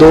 2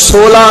16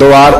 2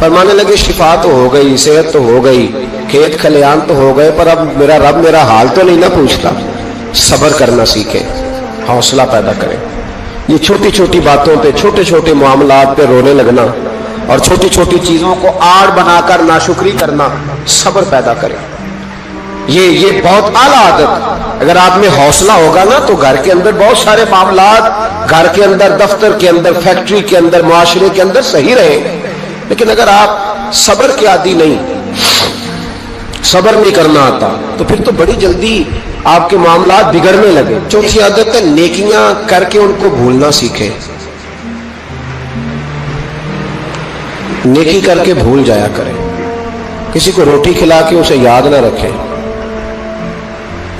فرمانے لگے شفا تو ہو گئی, صحت تو ہو گئی, کھیت کھلیان تو ہو گئے, پر اب میرا رب میرا حال تو نہیں نہ پوچھتا. صبر کرنا سیکھیں, حوصلہ پیدا کریں. یہ چھوٹی چھوٹی باتوں پہ, چھوٹے چھوٹے معاملات پہ رونے لگنا اور چھوٹی چھوٹی چیزوں کو آڑ بنا کر ناشکری کرنا صبر پیدا کرے. یہ بہت اعلیٰ عادت. اگر آپ میں حوصلہ ہوگا نا تو گھر کے اندر بہت سارے معاملات, گھر کے اندر, دفتر کے اندر, فیکٹری کے اندر, معاشرے کے اندر صحیح رہیں گے. لیکن اگر آپ صبر کے عادی نہیں, صبر نہیں کرنا آتا, تو پھر تو بڑی جلدی آپ کے معاملات بگڑنے لگے. چوتھی عادت ہے نیکیاں کر کے ان کو بھولنا سیکھیں. نیکی کر کے بھول جایا کریں. کسی کو روٹی کھلا کے اسے یاد نہ رکھیں,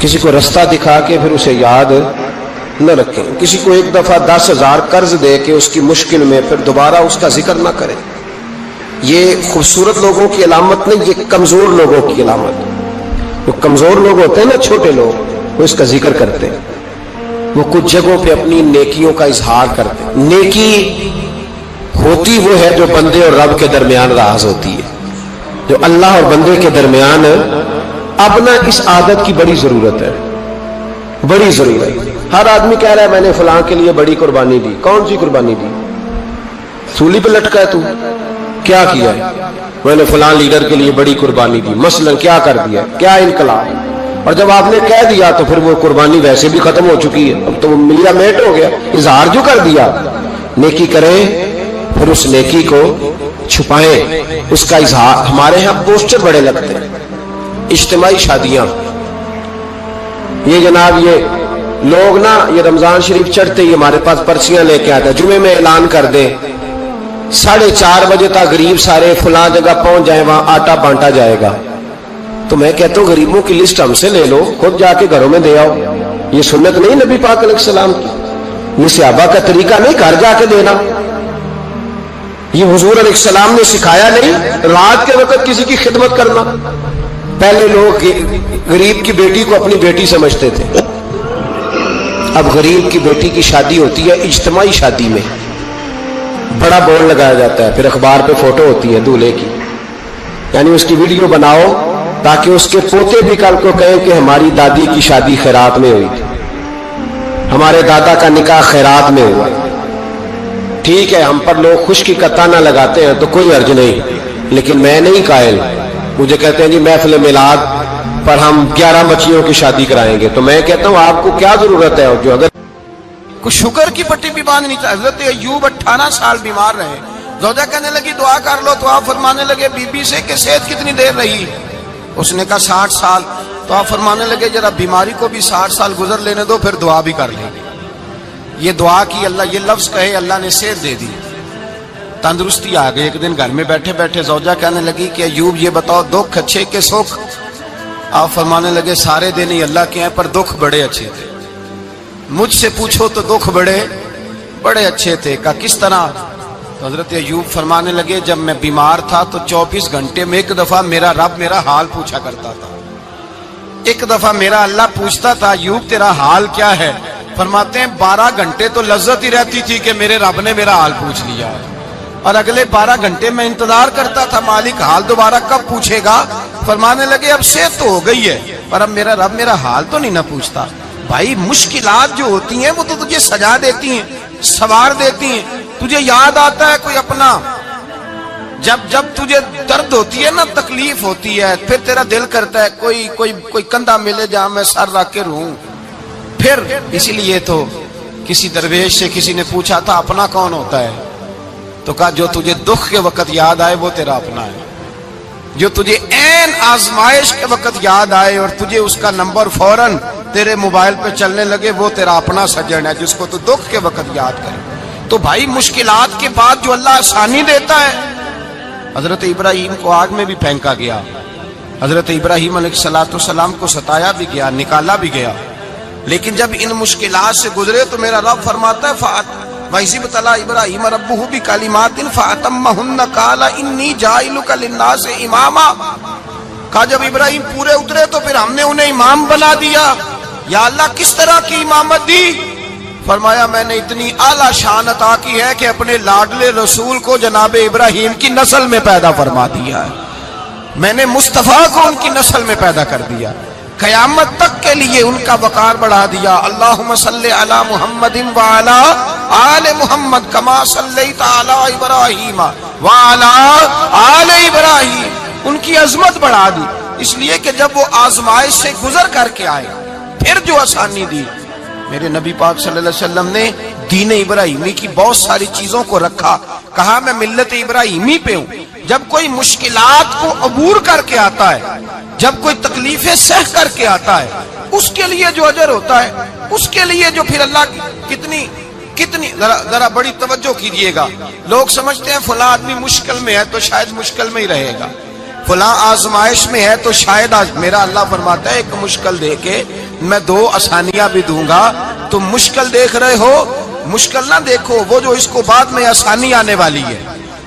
کسی کو رستہ دکھا کے پھر اسے یاد نہ رکھیں, کسی کو ایک دفعہ 10,000 قرض دے کے اس کی مشکل میں پھر دوبارہ اس کا ذکر نہ کریں. یہ خوبصورت لوگوں کی علامت نہیں, یہ کمزور لوگوں کی علامت. وہ کمزور لوگ ہوتے ہیں نا, چھوٹے لوگ, وہ اس کا ذکر کرتے ہیں. وہ کچھ جگہوں پہ اپنی نیکیوں کا اظہار کرتے ہیں. نیکی ہوتی وہ ہے جو بندے اور رب کے درمیان راز ہوتی ہے, جو اللہ اور بندے کے درمیان. اب نہ اس عادت کی بڑی ضرورت ہے, بڑی ضرورت. ہر آدمی کہہ رہا ہے میں نے فلاں کے لیے بڑی قربانی دی. کون سی قربانی دی؟ سولی پہ لٹکا ہے تو کیا کیا ہے؟ میں نے فلاں لیڈر کے لیے بڑی قربانی دی. مثلا کیا کر دیا, کیا انقلاب. اور جب آپ نے کہہ دیا تو پھر وہ قربانی ویسے بھی ختم ہو چکی ہے, اب تو وہ ملیا میٹ ہو گیا. اظہار جو کر دیا. نیکی کریں پھر اس نیکی کو چھپائیں, اس کا اظہار. ہمارے ہاں پوسٹر بڑے لگتے ہیں, اجتماعی شادیاں. یہ جناب یہ لوگ نا, یہ رمضان شریف چڑھتے ہی ہمارے پاس پرچیاں لے کے آتے ہیں, جمعے میں اعلان کر دیں 4:30 بجے تک غریب سارے فلاں جگہ پہنچ جائیں, وہاں آٹا بانٹا جائے گا. تو میں کہتا ہوں غریبوں کی لسٹ ہم سے لے لو, خود جا کے گھروں میں دے آؤ. یہ سنت نہیں نبی پاک علیہ السلام کی, یہ صحابہ کا طریقہ نہیں گھر جا کے دینا. یہ حضور علیہ السلام نے سکھایا نہیں رات کے وقت کسی کی خدمت کرنا. پہلے لوگ غریب کی بیٹی کو اپنی بیٹی سمجھتے تھے. اب غریب کی بیٹی کی شادی ہوتی ہے اجتماعی شادی میں, بڑا بورڈ لگایا جاتا ہے, پھر اخبار پہ فوٹو ہوتی ہے دولہے کی, یعنی اس کی ویڈیو بناؤ تاکہ اس کے پوتے بھی کل کو کہیں کہ ہماری دادی کی شادی خیرات میں ہوئی تھی, ہمارے دادا کا نکاح خیرات میں ہوا. ٹھیک ہے, ہم پر لوگ خوش کی قطع نہ لگاتے ہیں تو کوئی حرج نہیں, لیکن میں نہیں قائل. مجھے کہتے ہیں جی محفل میلاد پر ہم 11 بچیوں کی شادی کرائیں گے, تو میں کہتا ہوں آپ کو کیا ضرورت ہے. جو اگر کچھ شوگر کی پٹی بھی باندھنی چاہیے. حضرت ایوب 18 سال بیمار رہے. زوجہ کہنے لگی دعا کر لو, تو آپ فرمانے لگے بی بی سے کہ صحت کتنی دیر رہی؟ اس نے کہا 60 سال. تو آپ فرمانے لگے ذرا بیماری کو بھی 60 سال گزر لینے دو, پھر دعا بھی کر لیں. یہ دعا کی, اللہ یہ لفظ کہے, اللہ نے صحت دے دی, تندرستی آ گئی. ایک دن گھر میں بیٹھے بیٹھے زوجہ کہنے لگی کہ ایوب یہ بتاؤ دکھ اچھے کے سکھ؟ آپ فرمانے لگے سارے دن ہی اللہ کے ہیں, پر دکھ بڑے اچھے تھے. مجھ سے پوچھو تو دکھ بڑے اچھے تھے. کہا کس طرح؟ تو حضرت ایوب فرمانے لگے جب میں بیمار تھا تو 24 گھنٹے میں ایک دفعہ میرا رب میرا حال پوچھا کرتا تھا. ایک دفعہ میرا اللہ پوچھتا تھا ایوب تیرا حال کیا ہے؟ فرماتے ہیں 12 گھنٹے تو لذت ہی رہتی تھی کہ میرے رب نے میرا حال پوچھ لیا ہے, اور اگلے 12 گھنٹے میں انتظار کرتا تھا مالک حال دوبارہ کب پوچھے گا. فرمانے لگے اب صحت تو ہو گئی ہے, پر اب میرا رب میرا حال تو نہیں نہ پوچھتا. بھائی مشکلات جو ہوتی ہیں وہ تو تجھے سجا دیتی ہیں, سوار دیتی ہیں. تجھے یاد آتا ہے کوئی اپنا, جب تجھے درد ہوتی ہے نا, تکلیف ہوتی ہے, پھر تیرا دل کرتا ہے کوئی کندھا ملے جہاں میں سر رکھ کے رہوں. پھر اسی لیے تو کسی درویش سے کسی نے پوچھا تھا اپنا کون ہوتا ہے؟ تو کہا جو تجھے دکھ کے وقت یاد آئے وہ تیرا اپنا ہے. جو تجھے عین آزمائش کے وقت یاد آئے اور تجھے اس کا نمبر فوراً تیرے موبائل پہ چلنے لگے وہ تیرا اپنا سجن ہے, جس کو تو دکھ کے وقت یاد کرے. تو بھائی مشکلات کے بعد جو اللہ آسانی دیتا ہے. حضرت ابراہیم کو آگ میں بھی پھینکا گیا, حضرت ابراہیم علیہ السلام کو ستایا بھی گیا, نکالا بھی گیا, لیکن جب ان مشکلات سے گزرے تو میرا رب فرماتا ہے وَإِذِ ابْتَلَىٰ إِبْرَاهِيمَ رَبُّهُ بِكَلِمَاتٍ فَأَتَمَّهُنَّ قَالَ إِنِّي جَاعِلُكَ لِلنَّاسِ إِمَامًا. کہا جب ابراہیم پورے اترے تو پھر ہم نے انہیں امام بنا دیا. یا اللہ کس طرح کی امامت دی؟ فرمایا میں نے اتنی اعلیٰ شان عطا کی ہے کہ اپنے لاڈلے رسول کو جناب ابراہیم کی نسل میں پیدا فرما دیا ہے، میں نے مصطفیٰ کو ان کی نسل میں پیدا کر دیا، قیامت تک کے لیے ان کا وقار بڑھا دیا۔ اللہم صلی علی محمد وعلی آل محمد کما صلیت علی ابراہیم وعلی آل ابراہیم، ان کی عظمت بڑھا دی، اس لیے کہ جب وہ آزمائش سے گزر کر کے آئے پھر جو آسانی دی، میرے نبی پاک صلی اللہ علیہ وسلم نے دین ابراہیمی کی بہت ساری چیزوں کو رکھا، کہا میں ملت ابراہیمی پہ ہوں۔ جب کوئی مشکلات کو عبور کر کے آتا ہے، جب کوئی تکلیفیں سہ کر کے آتا ہے، اس کے لیے جو اجر ہوتا ہے، اس کے لیے جو پھر اللہ کتنی ذرا بڑی توجہ کیجئے گا۔ لوگ سمجھتے ہیں فلاں آدمی مشکل میں ہے تو شاید مشکل میں ہی رہے گا، فلاں آزمائش میں ہے تو شاید میرا اللہ فرماتا ہے ایک مشکل دے کے میں دو آسانیاں بھی دوں گا۔ تم مشکل دیکھ رہے ہو، مشکل نہ دیکھو، وہ جو اس کو بعد میں آسانی آنے والی ہے،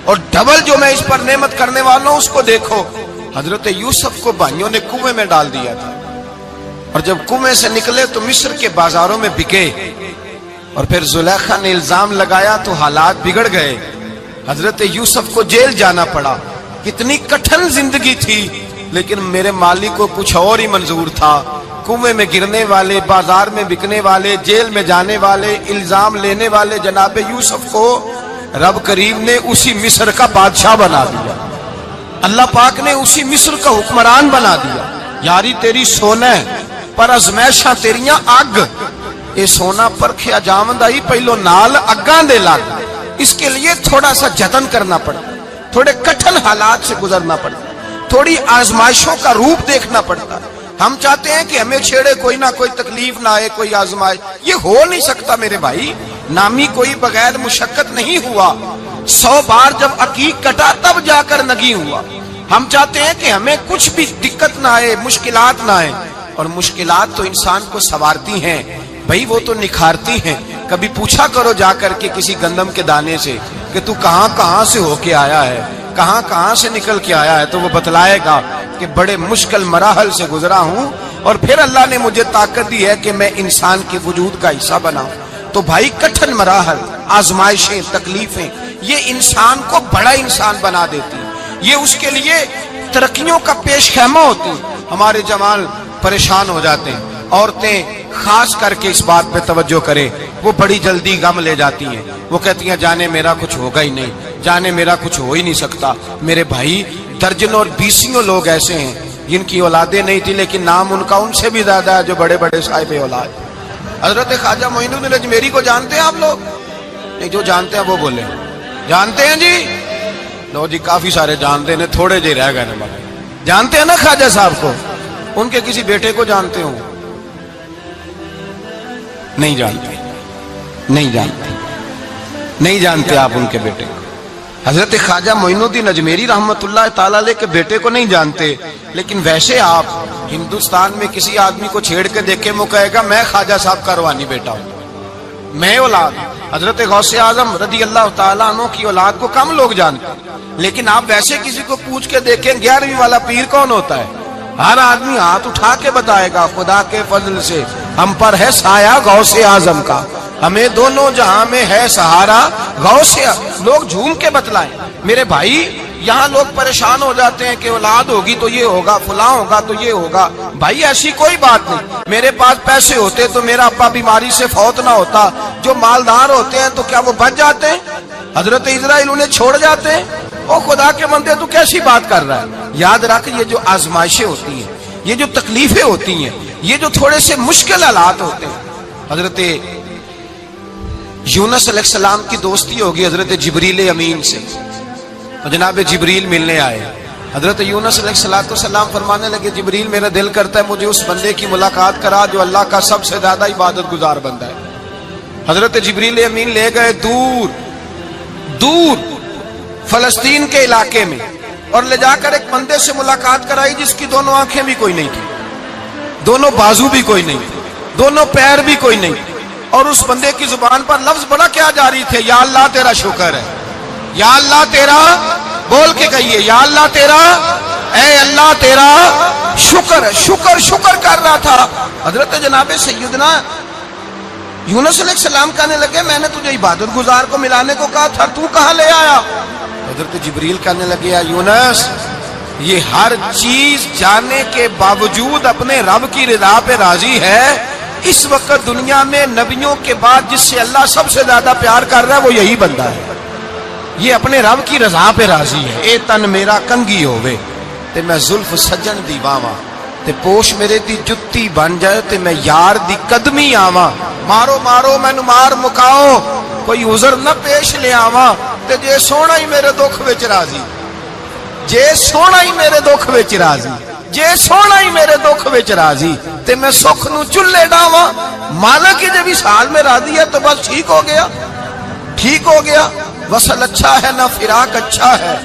اور ڈبل جو میں اس پر نعمت کرنے والا ہوں اس کو دیکھو۔ حضرت یوسف کو بھائیوں نے کنویں میں ڈال دیا تھا، اور جب کنویں سے نکلے تو مصر کے بازاروں میں بکے، اور پھر زلیخا نے الزام لگایا تو حالات بگڑ گئے، حضرت یوسف کو جیل جانا پڑا۔ کتنی کٹھن زندگی تھی، لیکن میرے مالک کو کچھ اور ہی منظور تھا۔ کنویں میں گرنے والے، بازار میں بکنے والے، جیل میں جانے والے، الزام لینے والے جناب یوسف کو رب کریم نے اسی مصر کا بادشاہ بنا دیا، اللہ پاک نے اسی مصر کا حکمران بنا دیا۔ یاری تیری سونا پر ازمیشاں تیریاں اگ، اے سونا پرکھیا جاوندا ہی پہلو نال اگاں دے لگ، اس کے لیے تھوڑا سا جتن کرنا پڑتا، تھوڑے کٹھن حالات سے گزرنا پڑتا، تھوڑی آزمائشوں کا روپ دیکھنا پڑتا۔ ہم چاہتے ہیں کہ ہمیں چھیڑے کوئی نہ کوئی تکلیف نہ آئے، کوئی آزمائش، یہ ہو نہیں سکتا میرے بھائی۔ نامی کوئی بغیر مشقت نہیں ہوا، 100 بار جب عقیق کٹا تب جا کر نگی ہوا۔ ہم چاہتے ہیں کہ ہمیں کچھ بھی دقت نہ آئے، مشکلات نہ آئے، اور مشکلات تو انسان کو سنوارتی ہیں بھائی، وہ تو نکھارتی ہیں۔ کبھی پوچھا کرو جا کر کے کسی گندم کے دانے سے کہ تو کہاں سے ہو کے آیا ہے، کہاں سے نکل کے آیا ہے، تو وہ بتلائے گا کہ بڑے مشکل مراحل سے گزرا ہوں، اور پھر اللہ نے مجھے طاقت دی ہے کہ میں انسان کے وجود کا حصہ بناؤں۔ تو بھائی کٹھن مراحل، آزمائشیں، تکلیفیں، یہ انسان کو بڑا انسان بنا دیتی، یہ اس کے لیے ترقیوں کا پیش خیمہ ہوتی۔ ہمارے جوان پریشان ہو جاتے ہیں، عورتیں خاص کر کے اس بات پہ توجہ کریں، وہ بڑی جلدی غم لے جاتی ہیں، وہ کہتی ہیں جانے میرا کچھ ہوگا ہی نہیں، جانے میرا کچھ ہو ہی نہیں سکتا۔ میرے بھائی درجنوں اور بیسیوں لوگ ایسے ہیں جن کی اولادیں نہیں تھی، لیکن نام ان کا ان سے بھی زیادہ ہے جو بڑے بڑے صاحب اولاد۔ حضرت خواجہ معین الدین اجمیری کو جانتے ہیں آپ لوگ؟ نہیں، جو جانتے ہیں وہ بولے، جانتے ہیں جی؟ لو جی، کافی سارے جانتے ہیں، تھوڑے جی رہ گئے نا۔ جانتے ہیں نا خواجہ صاحب کو؟ ان کے کسی بیٹے کو جانتے ہوں؟ نہیں جانتے، نہیں جانتے، نہیں جانتے آپ ان کے بیٹے کو۔ حضرت خواجہ معین الدین اجمیری رحمت اللہ تعالیٰ علیہ کے بیٹے کو نہیں جانتے، لیکن ویسے آپ ہندوستان میں کسی آدمی کو چھیڑ کے دیکھیں، وہ کہے گا میں خواجہ صاحب کا روحانی بیٹا ہوں، میں اولاد۔ حضرت غوث اعظم رضی اللہ تعالیٰ عنہ کی اولاد کو کم لوگ جانتے ہیں، لیکن آپ ویسے کسی کو پوچھ کے دیکھیں 11ویں والا پیر کون ہوتا ہے، ہر آدمی ہاتھ اٹھا کے بتائے گا خدا کے فضل سے ہم پر ہے سایہ غوث اعظم کا، ہمیں دونوں جہاں میں ہے سہارا غوث۔ لوگ جھوم کے بتلائیں۔ میرے بھائی یہاں لوگ پریشان ہو جاتے ہیں کہ اولاد ہوگی تو یہ ہوگا، فلاں ہوگا تو یہ ہوگا۔ بھائی ایسی کوئی بات نہیں، میرے پاس پیسے ہوتے تو میرا ابا بیماری سے فوت نہ ہوتا۔ جو مالدار ہوتے ہیں تو کیا وہ بچ جاتے ہیں؟ حضرت اسرائیل انہیں چھوڑ جاتے ہیں؟ او خدا کے بندے تو کیسی بات کر رہا ہے؟ یاد رکھ، یہ جو آزمائشیں ہوتی ہیں، یہ جو تکلیفیں ہوتی ہیں، یہ جو تھوڑے سے مشکل حالات ہوتے ہیں۔ حضرت یونس علیہ السلام کی دوستی ہوگی حضرت جبریل امین سے، جناب جبریل ملنے آئے۔ حضرت یونس علیہ السلام فرمانے لگے جبریل میرا دل کرتا ہے مجھے اس بندے کی ملاقات کرا جو اللہ کا سب سے زیادہ عبادت گزار بندہ ہے۔ حضرت جبریل امین لے گئے دور دور فلسطین کے علاقے میں، اور لے جا کر ایک بندے سے ملاقات کرائی جس کی دونوں آنکھیں بھی کوئی نہیں تھی، دونوں بازو بھی کوئی نہیں تھے، دونوں پیر بھی کوئی نہیں، اور اس بندے کی زبان پر لفظ بڑا کیا جاری تھے، یا اللہ تیرا شکر ہے، یا اللہ تیرا، بول کے کہیے یا اللہ تیرا، اے اللہ تیرا شکر ہے، شکر کر رہا تھا۔ حضرت جناب سیدنا یونس علیہ السلام کہنے لگے میں نے تجھے عبادت گزار کو ملانے کو کہا تھا، تو کہاں لے آیا؟ حضرت جبریل کہنے لگے یا یونس، یہ ہر چیز جانے کے باوجود اپنے رب کی رضا پہ راضی ہے۔ اس وقت دنیا میں نبیوں کے بعد جس سے اللہ سب سے زیادہ پیار کر رہا ہے وہ یہی بندہ ہے، یہ اپنے رب کی رضا پہ راضی ہے۔ اے تن میرا کنگھی ہووے تے میں زلف سجن دی واواں، تے پوش میرے دی جتی بن جائے تے میں یار دی قدمی آواں۔ مارو مارو مینو مار مکاؤ، کوئی عذر نہ پیش لے آواں، تے جے سونا ہی میرے دکھ وچ راضی، جے سونا ہی میرے دکھ وچ راضی، جے سونا ہی میرے دکھ وچ راضی، تے میں سکھ نو چلے ڈاواں۔ مالک جے بھی سال میں راضی ہے تو بس ٹھیک ہو گیا، ٹھیک ہو گیا۔ وصل اچھا ہے نہ فراق اچھا ہے،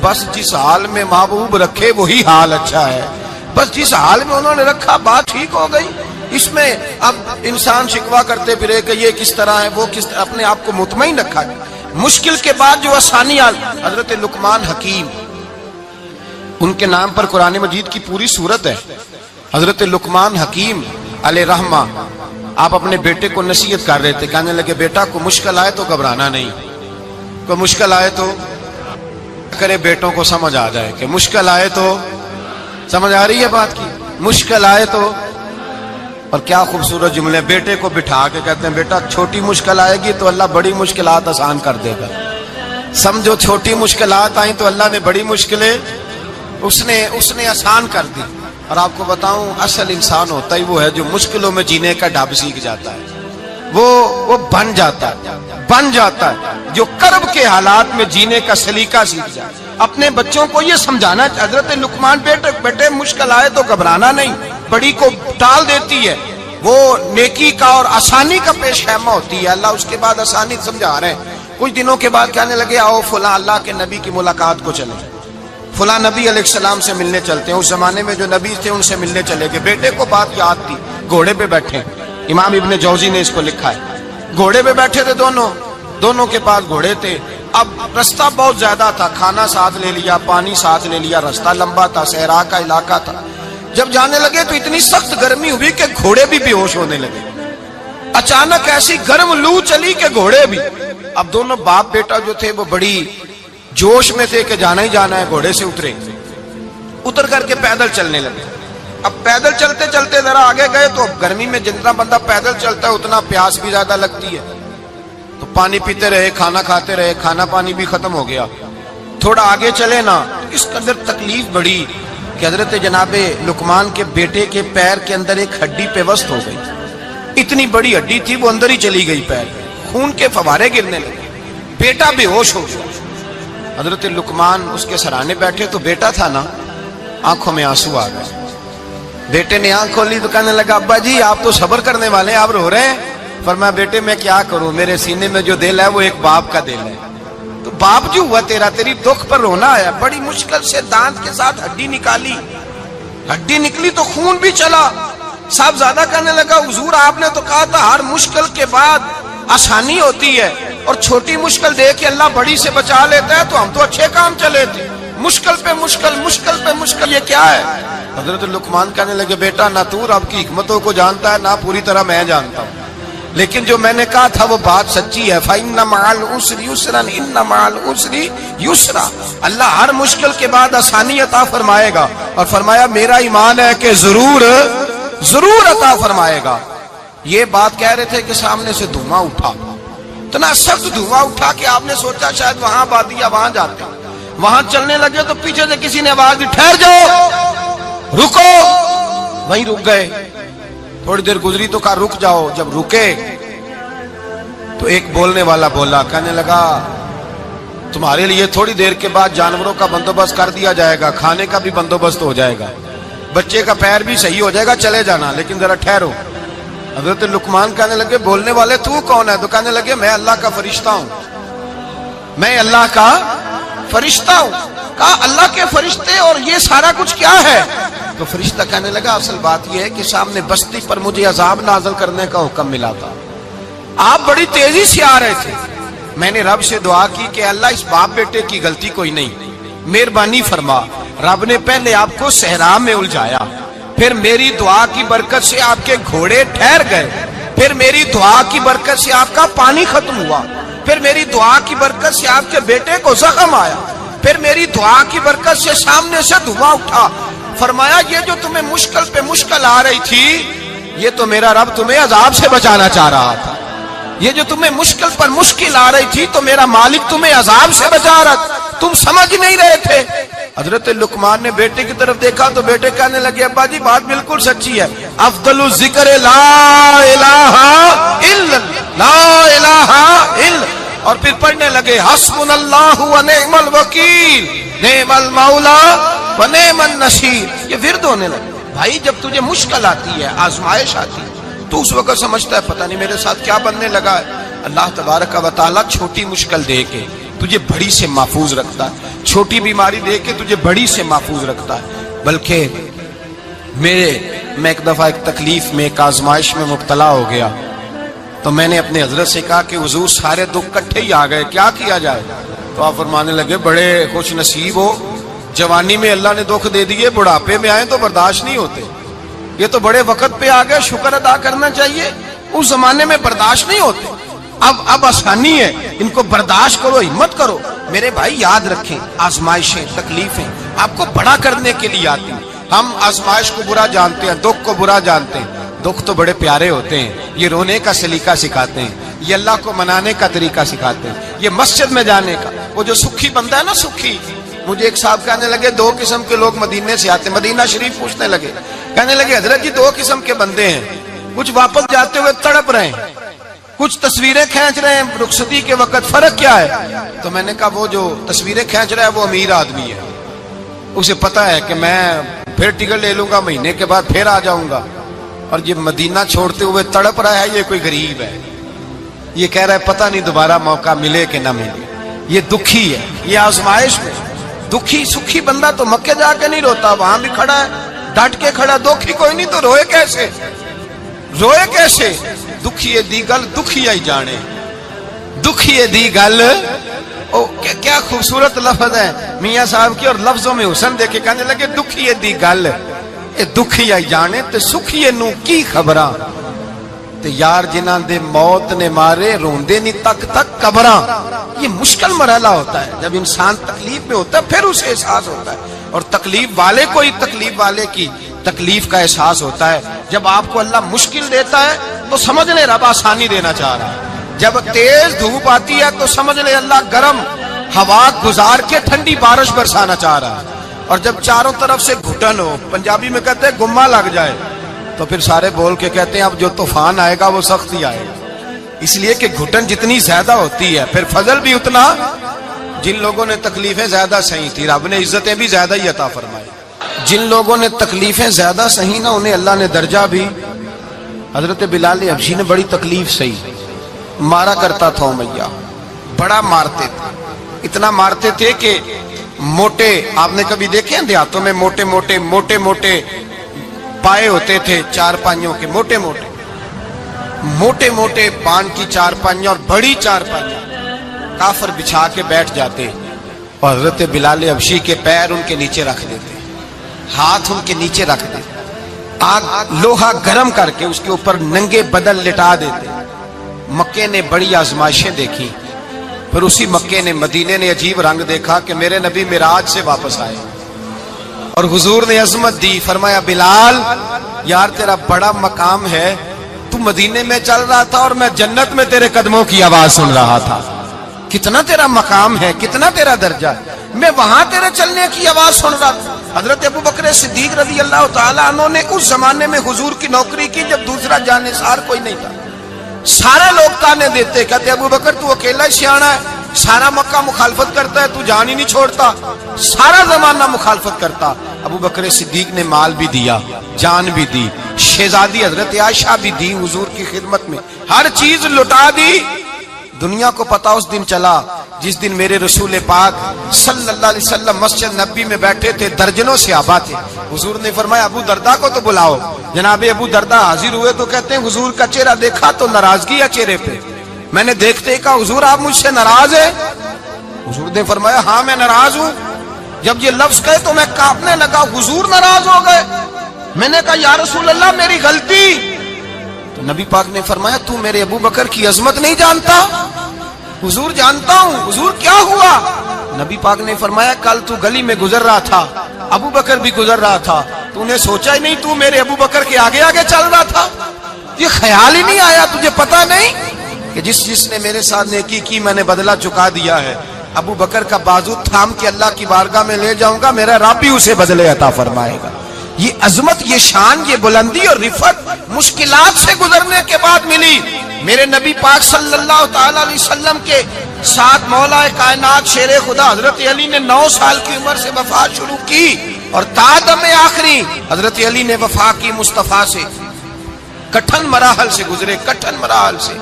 بس جس حال میں محبوب رکھے وہی حال اچھا ہے، بس جس حال میں انہوں نے رکھا بات ٹھیک ہو گئی۔ اس میں اب انسان شکوا کرتے پھرے کہ یہ کس طرح ہے وہ کس طرح، اپنے آپ کو مطمئن رکھا ہے۔ مشکل کے بعد جو آسانی آئی، حضرت لقمان حکیم، ان کے نام پر قرآن مجید کی پوری سورت ہے۔ حضرت لقمان حکیم علیہ رحمہ آپ اپنے بیٹے کو نصیحت کر رہے تھے، کہنے لگے بیٹا کو مشکل آئے تو گھبرانا نہیں، کوئی مشکل آئے تو کرے بیٹوں کو سمجھ آ جائے کہ مشکل آئے تو، سمجھ آ رہی ہے بات کی، مشکل آئے تو۔ اور کیا خوبصورت جملے، بیٹے کو بٹھا کے کہتے ہیں بیٹا چھوٹی مشکل آئے گی تو اللہ بڑی مشکلات آسان کر دے گا، سمجھو چھوٹی مشکلات آئیں تو اللہ نے بڑی مشکلیں اس نے آسان کر دی۔ اور آپ کو بتاؤں اصل انسان ہوتا ہی وہ ہے جو مشکلوں میں جینے کا ڈھب سیکھ جاتا ہے، وہ بن جاتا ہے جو کرب کے حالات میں جینے کا سلیقہ سیکھ جائے۔ اپنے بچوں کو یہ سمجھانا، حضرت لقمان بیٹے مشکل آئے تو گھبرانا نہیں، بڑی کو ٹال دیتی ہے، وہ نیکی کا اور آسانی کا پیش خیمہ ہوتی ہے، اللہ اس کے بعد آسانی سمجھا رہے ہیں۔ کچھ دنوں کے بعد کہنے لگے آؤ فلاں اللہ کے نبی کی ملاقات کو چلیں، فلاں نبی علیہ السلام سے ملنے چلتے ہیں۔ اس زمانے میں جو نبی تھے ان سے ملنے چلے گئے، بیٹے کو بات یاد تھی، گھوڑے پہ بیٹھے، امام ابن جوزی نے اس کو لکھا ہے، گھوڑے پہ بیٹھے تھے دونوں کے پاس گھوڑے تھے۔ اب رستہ بہت زیادہ تھا، کھانا ساتھ لے لیا، پانی ساتھ لے لیا، رستہ لمبا تھا، صحرا کا علاقہ تھا۔ جب جانے لگے تو اتنی سخت گرمی ہوئی کہ گھوڑے بھی بے ہوش ہونے لگے، اچانک ایسی گرم لو چلی کہ گھوڑے بھی۔ اب دونوں باپ بیٹا جو تھے وہ بڑی جوش میں تھے کہ جانا ہی جانا ہے، گھوڑے سے اتر کر کے پیدل چلنے لگے۔ اب پیدل چلتے چلتے ذرا آگے گئے تو اب گرمی میں جتنا بندہ پیدل چلتا ہے اتنا پیاس بھی زیادہ لگتی ہے، تو پانی پیتے رہے، کھانا کھاتے رہے، کھانا پانی بھی ختم ہو گیا۔ تھوڑا آگے چلے نا، اس قدر تکلیف بڑی کہ حضرت جناب لقمان کے بیٹے کے پیر کے اندر ایک ہڈی پیوست ہو گئی، اتنی بڑی ہڈی تھی وہ اندر ہی چلی گئی، پیر خون کے فوارے گرنے لگے، بیٹا بے ہوش ہو گیا۔ حضرت لقمان اس کے سرانے بیٹھے تو بیٹا تھا نا، آنکھوں میں آنسو آ گئے۔ بیٹے نے آنکھ کھولی تو کہنے لگا ابا جی آپ تو صبر کرنے والے ہیں، آپ رو رہے ہیں۔ فرمایا بیٹے میں کیا کروں، میرے سینے میں جو دل ہے وہ ایک باپ کا دل ہے، تو باپ جو ہوا تیری دکھ پر رونا آیا۔ بڑی مشکل سے دانت کے ساتھ ہڈی نکالی، ہڈی نکلی تو خون بھی چلا۔ صاحب زیادہ کہنے لگا حضور آپ نے تو کہا تھا ہر مشکل کے بعد آسانی ہوتی ہے، اور چھوٹی مشکل دے کے اللہ بڑی سے بچا لیتا ہے، تو ہم تو اچھے کام چلے تھے، مشکل پہ مشکل، مشکل پہ مشکل، یہ کیا ہے؟ حضرت لقمان کہنے لگے بیٹا نہ تو رب کی حکمتوں کو جانتا ہے نہ پوری طرح میں جانتا ہوں، لیکن جو میں نے کہا تھا وہ بات سچی ہے۔ فَإِنَّ مَعَ الْعُسْرِ يُسْرًا إِنَّ مَعَ الْعُسْرِ يُسْرًا، اللہ ہر مشکل کے بعد آسانی عطا فرمائے گا، اور فرمایا میرا ایمان ہے کہ ضرور عطا فرمائے گا۔ یہ بات کہہ رہے تھے کہ سامنے سے دھواں اٹھا، اتنا سخت دھواں اٹھا کہ آپ نے سوچا شاید وہاں آبادی ہے، وہاں جاتے ہیں۔ وہاں چلنے لگے تو پیچھے سے کسی نے آواز دی ٹھہر جاؤ، رکو، وہیں رک گئے۔ تھوڑی دیر گزری تو کہا رک جاؤ، جب رکے تو ایک بولنے والا بولا، کہنے لگا تمہارے لیے تھوڑی دیر کے بعد جانوروں کا بندوبست کر دیا جائے گا، کھانے کا بھی بندوبست ہو جائے گا، بچے کا پیر بھی صحیح ہو جائے گا، چلے جانا، لیکن ذرا ٹھہرو۔ حضرت لقمان کہنے لگے بولنے والے تو کون ہے؟ تو کہنے لگے میں اللہ کا فرشتہ ہوں، میں اللہ کا فرشتہ ہوں۔ کہا اللہ کے فرشتے اور یہ سارا کچھ کیا ہے؟ تو فرشتہ کہنے لگا اصل بات یہ ہے کہ سامنے بستی پر مجھے عذاب نازل کرنے کا حکم ملا تھا، آپ بڑی تیزی سے آ رہے تھے، میں نے رب سے دعا کی کہ اللہ اس باپ بیٹے کی غلطی کوئی نہیں، مہربانی فرما۔ رب نے پہلے آپ کو صحرا میں الجھایا، پھر میری دعا کی برکت سے آپ کے گھوڑے ٹھہر گئے، پھر میری دعا کی برکت سے آپ کا پانی ختم ہوا، پھر میری دعا کی برکت سے آپ کے بیٹے کو زخم آیا، پھر میری دعا کی برکت سے سامنے سے دھواں اٹھا۔ فرمایا یہ جو تمہیں مشکل پہ مشکل آ رہی تھی، یہ تو میرا رب تمہیں عذاب سے بچانا چاہ رہا تھا۔ یہ جو تمہیں مشکل پر مشکل آ رہی تھی تو میرا مالک تمہیں عذاب سے بچا رہا تھا، تم سمجھ نہیں رہے تھے۔ حضرت لقمان نے بیٹے کی طرف دیکھا تو بیٹے کہنے لگے ابا جی بات بالکل سچی ہے، افضل الذکر لا الہ الا لا الہ الا، اور پھر پڑھنے لگے حسبنا اللہ و نعم الوکیل نعم المولا و نعم النصیر۔ یہ ورد ہونے لگے۔ بھائی جب تجھے مشکل آتی ہے، آزمائش آتی ہے، تو اس وقت سمجھتا ہے پتہ نہیں میرے ساتھ کیا بننے لگا ہے۔ اللہ تبارک و تعالیٰ چھوٹی مشکل دے کے تجھے بڑی سے محفوظ رکھتا ہے، چھوٹی بیماری دے کے تجھے بڑی سے محفوظ رکھتا ہے۔ بلکہ میں ایک دفعہ ایک تکلیف میں، ایک آزمائش میں مبتلا ہو گیا، تو میں نے اپنے حضرت سے کہا کہ حضور سارے دکھ کٹھے ہی آ گئے، کیا کیا جائے؟ تو آپ فرمانے لگے بڑے خوش نصیب ہو، جوانی میں اللہ نے دکھ دے دیے، بڑھاپے میں آئے تو برداشت نہیں ہوتے، یہ تو بڑے وقت پہ آ گئے، شکر ادا کرنا چاہیے، اس زمانے میں برداشت نہیں ہوتے، اب آسانی ہے، ان کو برداشت کرو، ہمت کرو۔ میرے بھائی یاد رکھیں، آزمائشیں تکلیفیں آپ کو بڑا کرنے کے لیے آتی ہیں۔ ہم آزمائش کو برا جانتے ہیں، دکھ کو برا جانتے ہیں، دکھ تو بڑے پیارے ہوتے ہیں، یہ رونے کا سلیقہ سکھاتے ہیں، یہ اللہ کو منانے کا طریقہ سکھاتے ہیں، یہ مسجد میں جانے کا۔ وہ جو سکھی بندہ ہے نا، سکھی، مجھے ایک صاحب کہنے لگے دو قسم کے لوگ مدینے سے آتے ہیں، مدینہ شریف پوچھنے لگے، کہنے لگے حضرت جی دو قسم کے بندے ہیں، کچھ واپس جاتے ہوئے تڑپ رہے ہیں، کچھ تصویریں کھینچ رہے ہیں رخصتی کے وقت، فرق کیا ہے؟ تو میں نے کہا وہ جو تصویریں کھینچ رہا ہے وہ امیر آدمی ہے، اسے پتا ہے کہ میں پھر ٹکٹ لے لوں گا، مہینے کے بعد پھر آ جاؤں گا، اور یہ مدینہ چھوڑتے ہوئے تڑپ رہا ہے، یہ کوئی غریب ہے، یہ کہہ رہا ہے پتہ نہیں دوبارہ موقع ملے کہ نہ ملے، یہ دکھی ہے، یہ آزمائش میں دکھی۔ سکھی بندہ تو مکے جا کے نہیں روتا، وہاں بھی کھڑا ہے ڈٹ کے کھڑا، دکھی کوئی نہیں تو روئے کیسے؟ روئے کیسے؟ دکھیے دی گل دکھی آئی جانے، دکھیے دی گل، کیا خوبصورت لفظ ہے میاں صاحب کی، اور لفظوں میں حسن دیکھے کہنے لگے دکھیے دی گل اے دکھی آئی جانے تے سکھیے نو کی خبراں، تے یار جنہاں دے موت نے مارے روندے نہیں تک تک قبراں۔ یہ مشکل مرحلہ ہوتا ہے، جب انسان تکلیف میں ہوتا ہے پھر اسے احساس ہوتا ہے، اور تکلیف والے کو ہی تکلیف والے کی تکلیف کا احساس ہوتا ہے۔ جب آپ کو اللہ مشکل دیتا ہے تو سمجھ لے رب آسانی دینا چاہ رہا ہے، جب تیز دھوپ آتی ہے تو سمجھ لے اللہ گرم ہوا گزار کے ٹھنڈی بارش برسانا چاہ رہا ہے، اور جب چاروں طرف سے گھٹن ہو، پنجابی میں کہتے ہیں گما لگ جائے، تو پھر سارے بول کے کہتے ہیں اب جو طوفان آئے گا وہ سخت ہی آئے گا، اس لیے کہ گھٹن جتنی زیادہ ہوتی ہے پھر فضل بھی اتنا۔ جن لوگوں نے تکلیفیں زیادہ سہی تھی رب نے عزتیں بھی زیادہ ہی عطا فرمائی، جن لوگوں نے تکلیفیں زیادہ سہی نہ انہیں اللہ نے درجہ بھی۔ حضرت بلال حبشی نے بڑی تکلیف سہی، مارا کرتا تھا امیہ، بڑا مارتے تھے، اتنا مارتے تھے کہ موٹے، آپ نے کبھی دیکھے ہیں دیہاتوں میں موٹے موٹے پائے ہوتے تھے، چار پائیوں کے موٹے موٹے پان کی چار پائیاں اور بڑی چار پائیاں کافر بچھا کے بیٹھ جاتے، اور حضرت بلال حبشی کے پیر ان کے نیچے رکھ دیتے، ہاتھ ان کے نیچے رکھ دیتے، آگ لوہا گرم کر کے اس کے اوپر ننگے بدن لٹا دیتے۔ مکے نے بڑی آزمائشیں دیکھی، پھر اسی مکے نے، مدینے نے عجیب رنگ دیکھا کہ میرے نبی معراج سے واپس آئے، اور حضور نے عظمت دی، فرمایا بلال یار تیرا بڑا مقام ہے، تو مدینے میں چل رہا تھا اور میں جنت میں تیرے قدموں کی آواز سن رہا تھا، کتنا تیرا مقام ہے، کتنا تیرا درجہ ہے، میں وہاں تیرے چلنے کی آواز سن رہا تھا۔ حضرت ابو بکر صدیق رضی اللہ تعالیٰ عنہ نے اس زمانے میں حضور کی نوکری کی جب دوسرا جانثار کوئی نہیں تھا، سارے لوگ تانے دیتے، کہتے ابو بکر تو اکیلا ہی سیانا ہے، سارا مکہ مخالفت کرتا ہے، تو جان ہی نہیں چھوڑتا، سارا زمانہ مخالفت کرتا۔ ابو بکر صدیق نے مال بھی دیا، جان بھی دی، شہزادی حضرت عائشہ بھی دی حضور کی خدمت میں، ہر چیز لٹا دی۔ دنیا کو پتا اس دن چلا جس دن میرے رسول پاک صلی اللہ علیہ وسلم مسجد نبی میں بیٹھے تھے، درجنوں صحابہ تھے، حضور نے فرمایا ابو درداء کو تو بلاؤ۔ جناب ابو درداء حاضر ہوئے تو کہتے ہیں حضور کا چہرہ دیکھا تو ناراضگی ہے چہرے پہ، میں نے دیکھتے ہی کہا حضور آپ مجھ سے ناراض ہیں؟ حضور نے فرمایا ہاں میں ناراض ہوں۔ جب یہ لفظ کہے تو میں کانپنے لگا، حضور ناراض ہو گئے؟ میں نے کہا یا رسول اللہ میری غلطی۔ تو نبی پاک نے فرمایا تو میرے ابو بکر کی عظمت نہیں جانتا؟ حضور جانتا ہوں. حضور کیا ہوا؟ نبی پاک نے فرمایا کل تو گلی میں گزر رہا تھا, ابو بکر بھی گزر رہا تھا, تو نے سوچا ہی نہیں تو میرے ابو بکر کے آگے آگے چل رہا تھا؟ یہ خیال ہی نہیں آیا, تجھے پتا نہیں کہ جس نے میرے ساتھ نیکی کی میں نے بدلہ چکا دیا ہے. ابو بکر کا بازو تھام کے اللہ کی بارگاہ میں لے جاؤں گا, میرا رب بھی اسے بدلے عطا فرمائے گا. یہ عظمت, یہ شان, یہ بلندی اور رفعت مشکلات سے گزرنے کے بعد ملی. میرے نبی پاک صلی اللہ تعالی علیہ وسلم کے ساتھ مولا کائنات شیر خدا حضرت علی نے 9 سال کی عمر سے وفا شروع کی اور تا دم آخری حضرت علی نے وفا کی مصطفیٰ سے. کٹھن مراحل سے گزرے, کٹھن مراحل سے.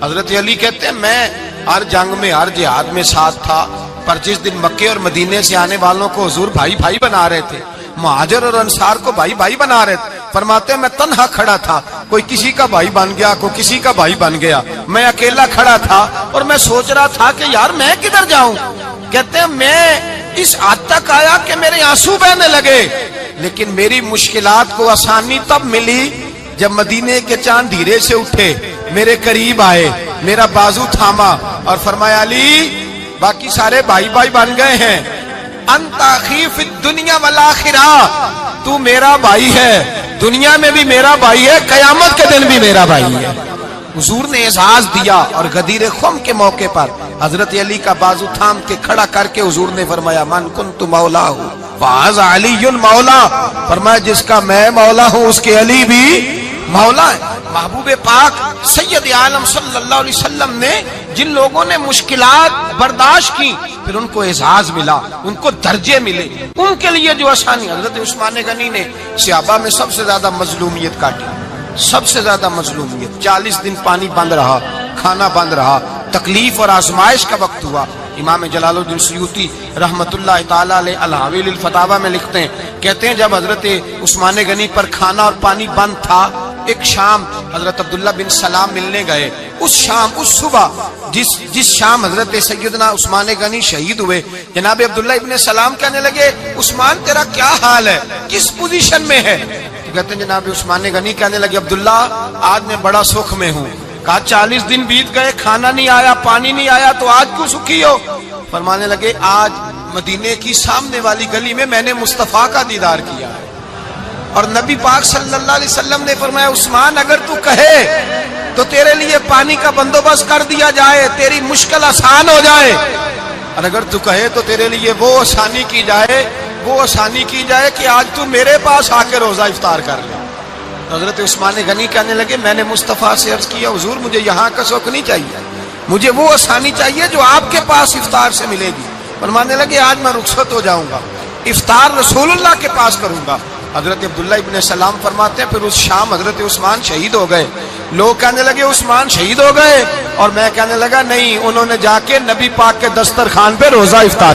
حضرت علی کہتے ہیں میں ہر جنگ میں, ہر جہاد میں ساتھ تھا, پر جس دن مکے اور مدینے سے آنے والوں کو حضور بھائی بھائی بنا رہے تھے, مہاجر اور انصار کو بھائی بھائی بنا رہے تھے, فرماتے ہیں میں تنہا کھڑا تھا, کوئی کسی کا بھائی بن گیا, کوئی کسی کا بھائی بن گیا, میں اکیلا کھڑا تھا اور میں سوچ رہا تھا کہ یار میں کدھر جاؤں. کہتے ہیں میں اس حد تک آیا کہ میرے آنسو بہنے لگے, لیکن میری مشکلات کو آسانی تب ملی جب مدینے کے چاند دھیرے سے اٹھے, میرے قریب آئے, میرا بازو تھاما اور فرمایا علی باقی سارے بھائی بھائی بن گئے ہیں, انت اخی فی الدنیا والآخرہ, تو میرا بھائی ہے, دنیا میں بھی میرا بھائی ہے, قیامت کے دن بھی میرا بھائی ہے. حضور نے اعزاز دیا اور غدیر خم کے موقع پر حضرت علی کا بازو تھام کے کھڑا کر کے حضور نے فرمایا من کنت مولا ہوں فہذا علی مولا, فرمایا جس کا میں مولا ہوں اس کے علی بھی مولا ہے. محبوب پاک سید عالم صلی اللہ علیہ وسلم نے جن لوگوں نے مشکلات برداشت کی پھر ان کو اعزاز ملا, ان کو درجے ملے, ان کے لیے جو آسانی. حضرت عثمان غنی نے صحابہ میں سب سے زیادہ مظلومیت کاٹی, سب سے زیادہ مظلومیت. 40 دن پانی بند رہا, کھانا بند رہا, تکلیف اور آزمائش کا وقت ہوا. امام جلال الدین سیوطی رحمت اللہ تعالی علیہ الحاویل الفتاوی میں لکھتے ہیں, کہتے ہیں جب حضرت عثمان غنی پر کھانا اور پانی بند تھا, ایک شام حضرت عبداللہ بن سلام ملنے گئے. اس شام, اس صبح جس شام حضرت سیدنا عثمان غنی شہید ہوئے, جناب عبداللہ ابن سلام کہنے لگے عثمان تیرا کیا حال ہے, کس پوزیشن میں ہے؟ تو کہتے ہیں جناب عثمان غنی کہنے لگے عبداللہ آج میں بڑا سکھ میں ہوں. کہا 40 دن بیت گئے, کھانا نہیں آیا, پانی نہیں آیا, تو آج کیوں سکھی ہو؟ فرمانے لگے آج مدینے کی سامنے والی گلی میں نے مصطفیٰ کا دیدار کیا ہے, اور نبی پاک صلی اللہ علیہ وسلم نے فرمایا عثمان اگر تو کہے تو تیرے لیے پانی کا بندوبست کر دیا جائے, تیری مشکل آسان ہو جائے, اور اگر تو کہے تو تیرے لیے وہ آسانی کی جائے کہ آج تو میرے پاس آ کے روزہ افطار کر لے. حضرت عثمان غنی کہنے لگے میں نے مصطفیٰ سے عرض کیا حضور مجھے یہاں کا سکھ نہیں چاہیے, مجھے وہ آسانی چاہیے جو آپ کے پاس افطار سے ملے گی. فرمانے لگے آج میں رخصت ہو جاؤں گا, افطار رسول اللہ کے پاس کروں گا. حضرت عبداللہ ابن سلام فرماتے ہیں پھر اس شام حضرت عثمان شہید ہو گئے. لوگ کہنے لگے عثمان شہید ہو گئے, اور میں کہنے لگا نہیں, انہوں نے جا کے نبی پاک کے دسترخوان پہ روزہ افطار